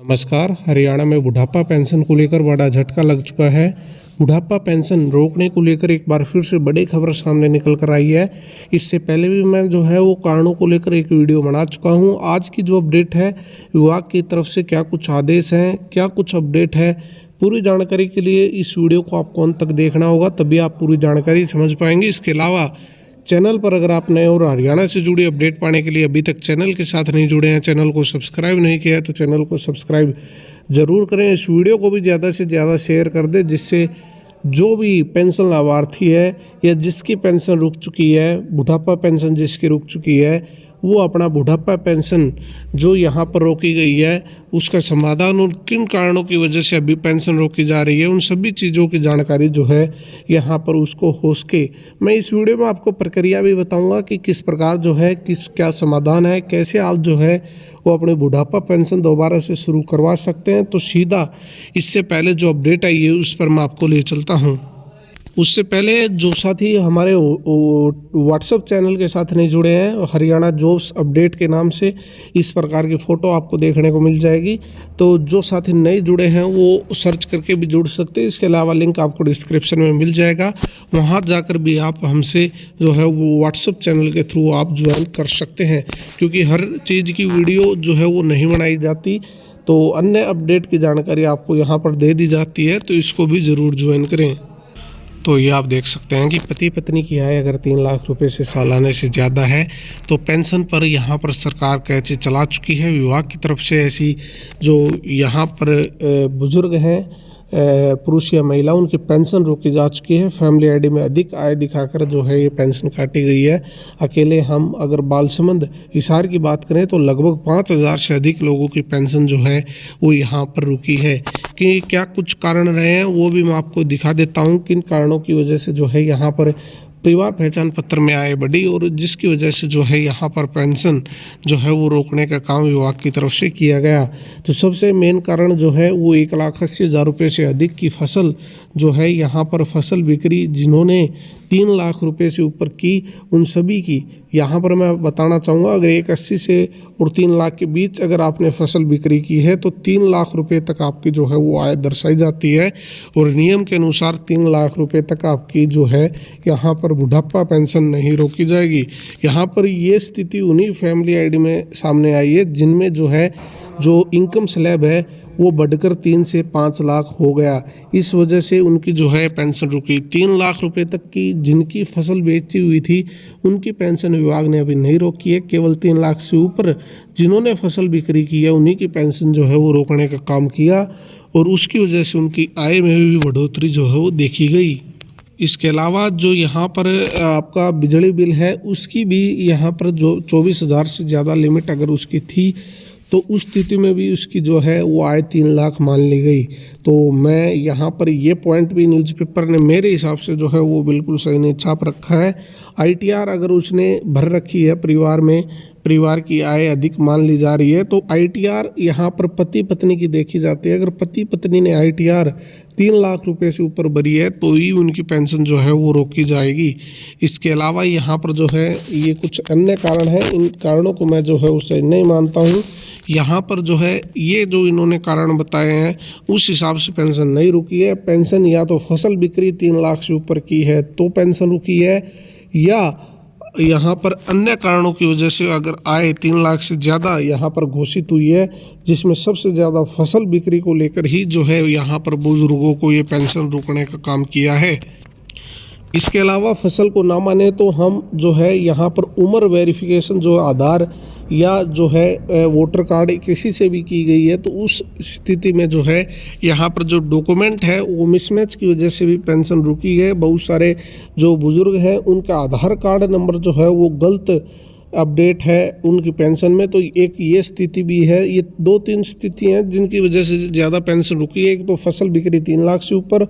नमस्कार। हरियाणा में बुढ़ापा पेंशन को लेकर बड़ा झटका लग चुका है। बुढ़ापा पेंशन रोकने को लेकर एक बार फिर से बड़ी खबर सामने निकल कर आई है। इससे पहले भी मैं जो है वो कारणों को लेकर एक वीडियो बना चुका हूं। आज की जो अपडेट है, विभाग की तरफ से क्या कुछ आदेश हैं, क्या कुछ अपडेट है, पूरी जानकारी के लिए इस वीडियो को आपको अंत तक देखना होगा, तभी आप पूरी जानकारी समझ पाएंगे। इसके अलावा चैनल पर अगर आप नए और हरियाणा से जुड़ी अपडेट पाने के लिए अभी तक चैनल के साथ नहीं जुड़े हैं, चैनल को सब्सक्राइब नहीं किया है, तो चैनल को सब्सक्राइब ज़रूर करें। इस वीडियो को भी ज़्यादा से ज़्यादा शेयर कर दें, जिससे जो भी पेंशन लाभार्थी है या जिसकी पेंशन रुक चुकी है, बुढ़ापा पेंशन जिसकी रुक चुकी है, वो अपना बुढ़ापा पेंशन जो यहाँ पर रोकी गई है उसका समाधान और किन कारणों की वजह से अभी पेंशन रोकी जा रही है, उन सभी चीज़ों की जानकारी जो है यहाँ पर उसको हो सके। मैं इस वीडियो में आपको प्रक्रिया भी बताऊंगा कि किस प्रकार जो है क्या समाधान है, कैसे आप जो है वो अपने बुढ़ापा पेंशन दोबारा से शुरू करवा सकते हैं। तो सीधा इससे पहले जो अपडेट आई है उस पर मैं आपको ले चलता हूँ। उससे पहले जो साथी हमारे व्हाट्सएप चैनल के साथ नहीं जुड़े हैं, हरियाणा जॉब्स अपडेट के नाम से इस प्रकार की फ़ोटो आपको देखने को मिल जाएगी। तो जो साथी नहीं जुड़े हैं वो सर्च करके भी जुड़ सकते हैं। इसके अलावा लिंक आपको डिस्क्रिप्शन में मिल जाएगा, वहाँ जाकर भी आप हमसे जो है वो व्हाट्सएप चैनल के थ्रू आप ज्वाइन कर सकते हैं, क्योंकि हर चीज़ की वीडियो जो है वो नहीं बनाई जाती, तो अन्य अपडेट की जानकारी आपको यहाँ पर दे दी जाती है, तो इसको भी ज़रूर ज्वाइन करें। तो ये आप देख सकते हैं कि पति पत्नी की आय अगर 3 लाख रुपए से सालाने से ज़्यादा है तो पेंशन पर यहाँ पर सरकार कैसे चला चुकी है। विभाग की तरफ से ऐसी जो यहाँ पर बुजुर्ग हैं, पुरुष या महिला, उनकी पेंशन रोकी जा चुकी है। फैमिली आईडी में अधिक आय दिखाकर जो है ये पेंशन काटी गई है। अकेले हम अगर बालसमंद हिसार की बात करें तो लगभग 5,000 से अधिक लोगों की पेंशन जो है वो यहाँ पर रुकी है। कि क्या कुछ कारण रहे हैं वो भी मैं आपको दिखा देता हूँ, किन कारणों की वजह से जो है यहाँ पर परिवार पहचान पत्र में आय बढ़ी और जिसकी वजह से जो है यहाँ पर पेंशन जो है वो रोकने का काम विभाग की तरफ से किया गया। तो सबसे मेन कारण जो है वो 1,80,000 रुपये से अधिक की फसल जो है यहाँ पर फसल बिक्री जिन्होंने 3 लाख रुपए से ऊपर की, उन सभी की यहाँ पर मैं बताना चाहूँगा, अगर 1,80 से और 3 लाख के बीच अगर आपने फसल बिक्री की है तो 3 लाख रुपए तक आपकी जो है वो आय दर्शाई जाती है और नियम के अनुसार 3 लाख रुपए तक आपकी जो है यहाँ पर बुढ़ापा पेंशन नहीं रोकी जाएगी। यहाँ पर ये स्थिति उन्हीं फैमिली आईडी में सामने आई है जिनमें जो है जो इनकम स्लैब है वो बढ़कर 3 से 5 लाख हो गया। इस वजह से उनकी जो है पेंशन रुकी। 3 लाख रुपए तक की जिनकी फसल बेची हुई थी उनकी पेंशन विभाग ने अभी नहीं रोकी है। केवल 3 लाख से ऊपर जिन्होंने फसल बिक्री की है उन्हीं की पेंशन जो है वो रोकने का काम किया और उसकी वजह से उनकी आय में भी बढ़ोतरी जो है वो देखी गई। इसके अलावा जो यहाँ पर आपका बिजली बिल है उसकी भी यहाँ पर जो 24,000 से ज़्यादा लिमिट अगर उसकी थी तो उस स्थिति में भी उसकी जो है वो आय 3 लाख मान ली गई। तो मैं यहाँ पर ये पॉइंट भी न्यूज़पेपर ने मेरे हिसाब से जो है वो बिल्कुल सही नहीं छाप रखा है। ITR अगर उसने भर रखी है, परिवार की आय अधिक मान ली जा रही है, तो ITR यहाँ पर पति पत्नी की देखी जाती है। अगर पति पत्नी ने ITR 3 लाख रुपए से ऊपर भरी है तो ही उनकी पेंशन जो है वो रोकी जाएगी। इसके अलावा यहाँ पर जो है ये कुछ अन्य कारण है, इन कारणों को मैं जो है उससे नहीं मानता हूँ। यहाँ पर जो है ये जो इन्होंने कारण बताए हैं उस हिसाब से पेंशन नहीं रुकी है। पेंशन या तो फसल बिक्री 3 लाख से ऊपर की है तो पेंशन रुकी है, या यहाँ पर अन्य कारणों की वजह से अगर आय 3 लाख से ज़्यादा यहाँ पर घोषित हुई है, जिसमें सबसे ज़्यादा फसल बिक्री को लेकर ही जो है यहाँ पर बुजुर्गों को ये पेंशन रोकने का काम किया है। इसके अलावा फसल को ना माने तो हम जो है यहाँ पर उम्र वेरिफिकेशन जो आधार या जो है वोटर कार्ड किसी से भी की गई है तो उस स्थिति में जो है यहाँ पर जो डॉक्यूमेंट है वो मिसमैच की वजह से भी पेंशन रुकी है। बहुत सारे जो बुजुर्ग हैं उनका आधार कार्ड नंबर जो है वो गलत अपडेट है उनकी पेंशन में, तो एक ये स्थिति भी है। ये 2-3 स्थितियाँ हैं जिनकी वजह से ज़्यादा पेंशन रुकी है। एक तो फसल बिक्री 3 लाख से ऊपर,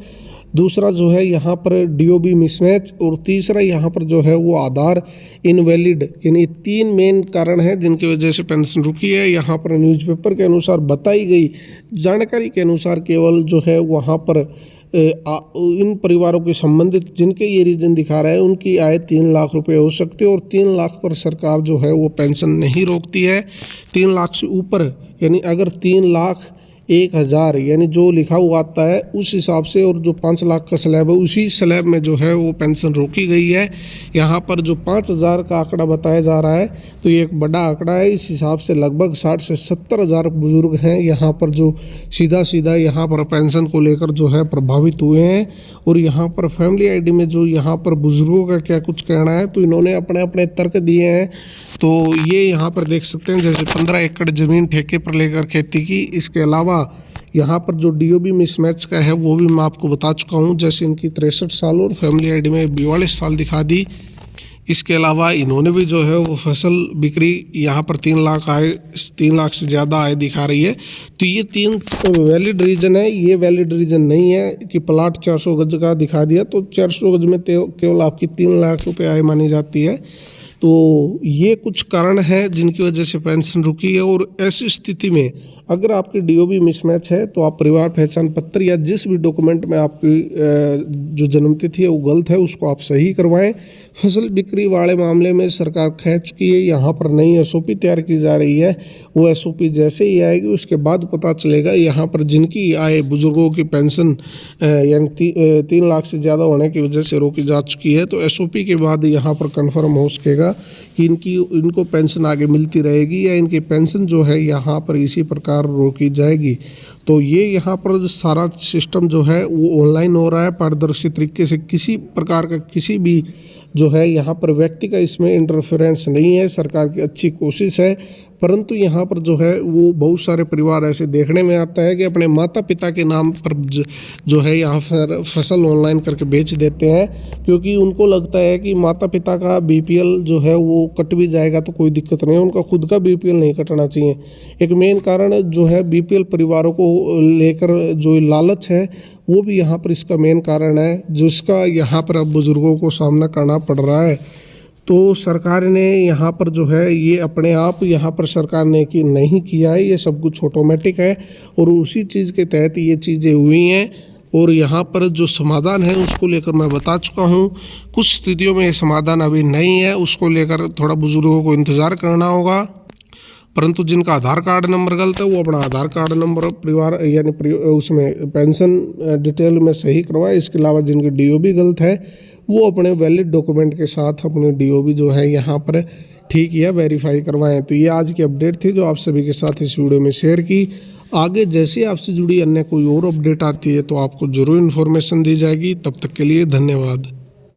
दूसरा जो है यहाँ पर DOB मिसमैच, और तीसरा यहाँ पर जो है वो आधार इनवैलिड। यानी 3 मेन कारण हैं जिनकी वजह से पेंशन रुकी है। यहाँ पर न्यूज़पेपर के अनुसार बताई गई जानकारी के अनुसार केवल जो है वहाँ पर इन परिवारों के संबंधित जिनके ये रीजन दिखा रहा है उनकी आय 3 लाख रुपए हो सकती है और 3 लाख पर सरकार जो है वो पेंशन नहीं रोकती है। 3 लाख से ऊपर यानी अगर 3 लाख 1000 यानी जो लिखा हुआ आता है उस हिसाब से, और जो 5 लाख का स्लैब है उसी स्लैब में जो है वो पेंशन रोकी गई है। यहाँ पर जो 5000 का आंकड़ा बताया जा रहा है तो ये एक बड़ा आंकड़ा है। इस हिसाब से लगभग 60 से 70 हज़ार बुजुर्ग हैं यहाँ पर जो सीधा यहाँ पर पेंशन को लेकर जो है प्रभावित हुए हैं। और यहाँ पर फैमिली आईडी में जो यहाँ पर बुजुर्गों का क्या कुछ कहना है तो इन्होंने अपने अपने तर्क दिए हैं। तो ये यहाँ पर देख सकते हैं, जैसे 15 एकड़ ज़मीन ठेके पर लेकर खेती की। इसके अलावा यहाँ पर जो डीओबी मिसमैच का है वो भी मैं आपको बता चुका हूँ, जैसे इनकी 63 साल और फैमिली आईडी में 42 साल दिखा दी। इसके अलावा इन्होंने भी जो है वो फसल बिक्री यहाँ पर 3 लाख आय, 3 लाख से ज़्यादा आय दिखा रही है। तो ये 3 वैलिड रीज़न है। ये वैलिड रीज़न नहीं है कि प्लाट 400 गज का दिखा दिया तो 400 गज में केवल आपकी 3 लाख रुपए आय मानी जाती है। तो ये कुछ कारण हैं जिनकी वजह से पेंशन रुकी है। और ऐसी स्थिति में अगर आपकी डीओबी मिसमैच है तो आप परिवार पहचान पत्र या जिस भी डॉक्यूमेंट में आपकी जो जन्मतिथि है वो गलत है उसको आप सही करवाएं। फसल बिक्री वाले मामले में सरकार कह चुकी है, यहाँ पर नई एसओपी तैयार की जा रही है। वो एसओपी जैसे ही आएगी उसके बाद पता चलेगा। यहाँ पर जिनकी आय बुजुर्गों की पेंशन यानी 3 लाख से ज़्यादा होने की वजह से रोकी जा चुकी है, तो एसओपी के बाद यहाँ पर कन्फर्म हो सकेगा कि इनको पेंशन आगे मिलती रहेगी या इनकी पेंशन जो है यहाँ पर इसी प्रकार रोकी जाएगी। तो ये यहाँ पर सारा सिस्टम जो है वो ऑनलाइन हो रहा है पारदर्शी तरीके से। किसी प्रकार का किसी भी जो है यहाँ पर व्यक्ति का इसमें इंटरफेरेंस नहीं है। सरकार की अच्छी कोशिश है, परंतु यहाँ पर जो है वो बहुत सारे परिवार ऐसे देखने में आता है कि अपने माता पिता के नाम पर जो है यहाँ पर फसल ऑनलाइन करके बेच देते हैं, क्योंकि उनको लगता है कि माता पिता का बीपीएल जो है वो कट भी जाएगा तो कोई दिक्कत नहीं है, उनका खुद का बीपीएल नहीं कटना चाहिए। एक मेन कारण जो है बीपीएल परिवारों को लेकर जो लालच है वो भी यहाँ पर इसका मेन कारण है, जिसका यहाँ पर अब बुजुर्गों को सामना करना पड़ रहा है। तो सरकार ने यहाँ पर जो है ये अपने आप यहाँ पर सरकार ने कि नहीं किया है, ये सब कुछ ऑटोमेटिक है और उसी चीज़ के तहत ये चीज़ें हुई हैं। और यहाँ पर जो समाधान है उसको लेकर मैं बता चुका हूँ। कुछ स्थितियों में ये समाधान अभी नहीं है, उसको लेकर थोड़ा बुजुर्गों को इंतज़ार करना होगा। परंतु जिनका आधार कार्ड नंबर गलत है वो अपना आधार कार्ड नंबर परिवार यानी उसमें पेंशन डिटेल में सही करवाए। इसके अलावा जिनकी डीओबी गलत है वो अपने वैलिड डॉक्यूमेंट के साथ अपनी डीओबी जो है यहाँ पर ठीक या वेरीफाई करवाएं। तो ये आज की अपडेट थी जो आप सभी के साथ इस वीडियो में शेयर की। आगे जैसे आपसे जुड़ी अन्य कोई और अपडेट आती है तो आपको ज़रूर इन्फॉर्मेशन दी जाएगी। तब तक के लिए धन्यवाद।